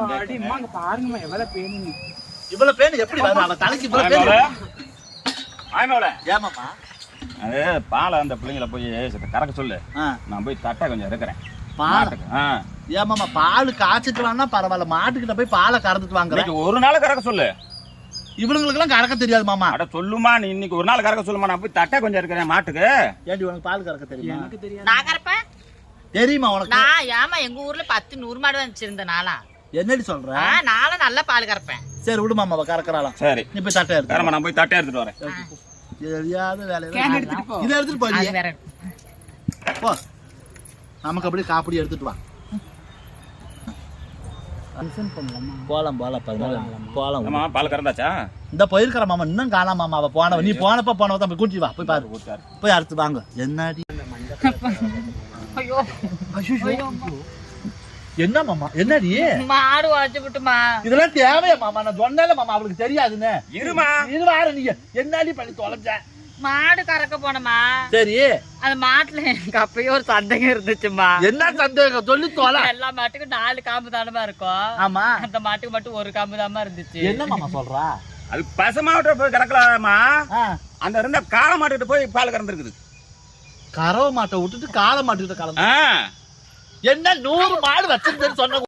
பாருங்கம்மா எவ்வளவு பேனு. இவ்வளவு பேனு எப்படி வருது? அவன் தலைக்கு இவ்வளவு பேனு. ஏமாமா அது பாலை அந்த பிள்ளைங்களை போய் கறக்க சொல்லு. நான் போய் தட்டை கொஞ்சம் இருக்கிறேன். ஏமாமா பால் காய்ச்சிக்கலாம்னா பரவாயில்ல, மாட்டுக்கிட்ட போய் பாலை கறந்துட்டு வாங்க. ஒரு நாள் கறக்க சொல்லு. இவங்களுக்கு எல்லாம் கறக்க தெரியாது மாமா. அட சொல்லுமா, நீ இன்னைக்கு ஒரு நாள் கறக்க சொல்லுமா. நான் போய் தட்டை கொஞ்சம் இருக்கிறேன் மாட்டுக்கு. ஏண்டி உனக்கு பால் கறக்க தெரியுமா? எனக்கு தெரியாது. நான் கறப்பேன் தெரியுமா உனக்கு? நான் ஏமா எங்க ஊர்ல 10-100 மாடு வச்சிருந்த நாளா. என்னடி சொல்ற? நானும் நல்லா பால் கறப்பேன். சரி விடு மாமா, கறக்கறாளாம். சரி நீ போய் தட்டை எடுத்து. நான் போய் தட்டை எடுத்துட்டு வரேன். தெரியாத வேலை எடுத்துட்டு இதை எடுத்துட்டு போய் போ. நமக்கு அப்படியே காப்படி எடுத்துட்டு வா. போலாம் போலாம் பால் கறந்தாச்சா? இந்த போயிருக்கிற மாமா இன்னும் காணாம மாமா. அவ போனவ நீ போனப்ப தான் போய் கூட்டிட்டு வா. போய் பாரு, போய் அடுத்து வாங்க. என்னடி என்ன மாமா? என்னடி மாடு வாச்சு விட்டுமா? இதெல்லாம் தேவையா மாமா? நான் சொன்னேன் மாமா, அவளுக்கு தெரியாதுன்னு. இருவாரு நீங்க என்னடி பண்ணி தொலைச்ச? மாடு கறக்க போனமா. சரி, அந்த மாட்டுல எனக்கு அப்பயே ஒரு சந்தேகம் இருந்துச்சுமா. என்ன சந்தேகம் சொல்லி தொலை. எல்லா மாட்டுக்கும் 4 காம்பு தானமா இருக்கும். ஆமா, அந்த மாட்டுக்கு மட்டும் 1 காம்பு தாமா இருந்துச்சு. என்ன மாமா சொல்றா? அது பச மாவட்ட போய் கறக்கலாமா? அந்த இருந்த காளை மாட்டுக்கிட்ட போய் பால் கறந்துருக்குது. கறவை மாட்டை விட்டுட்டு காளை மாட்டுக்கிட்ட கலந்து என்ன 100 மாடு வச்சிருந்தேன்னு சொன்ன